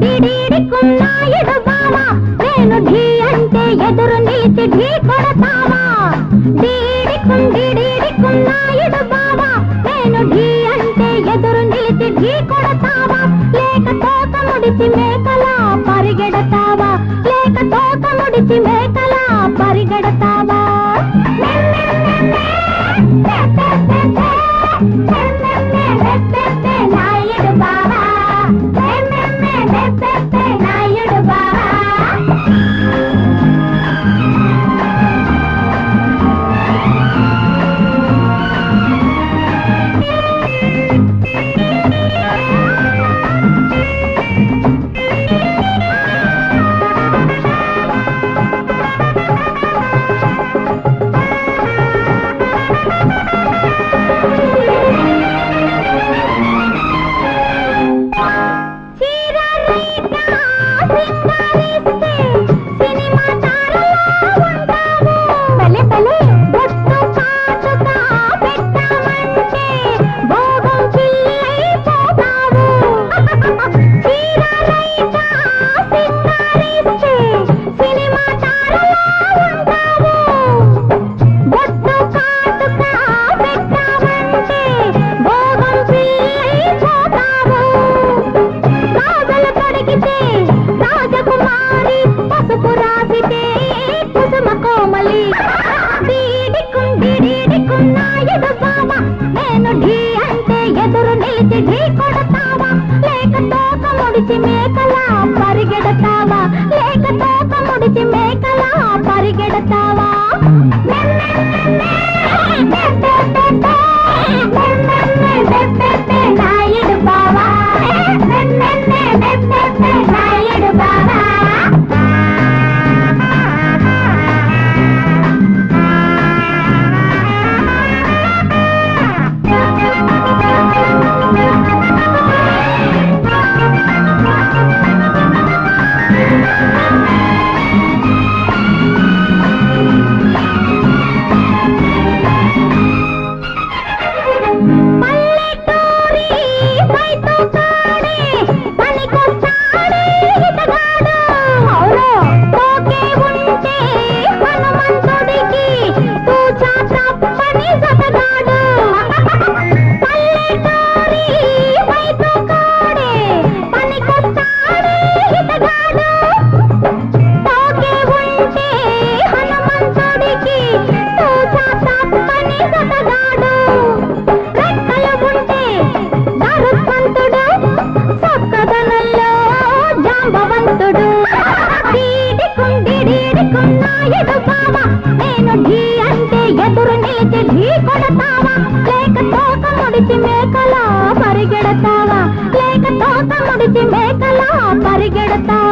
నాయుడు బావా నేను ఢీ అంటే ఎదురు నిలిచి ఢీ కొడతావా నాయుడు బావా నేను ఢీ అంటే ఎదురు నిలిచి ఢీ కొడతావా లేక తోక ముడిచి మేకలా పరిగెడతావా లేక తోక ముడిచి మేకలా పరిగెడతావా నాయుడు బావా నాయుడు బావా నేను ఢీ అంటే ఎదురు నిలిచి ఢీ కొడతావా లేక తోక ముడిచి మేకలా పరిగెడతావా లేక తోక ముడిచి మేకలా పరిగెడతావా నాయుడు బావా నాయుడు బావా నాయుడు బావా నేను ఢీ అంటే ఎదురు నిలిచి ఢీ కొడతావా లేక తోక ముడిచి మేకలా పరిగెడతావా లేక తోక ముడిచి మేకలా పరిగెడతావా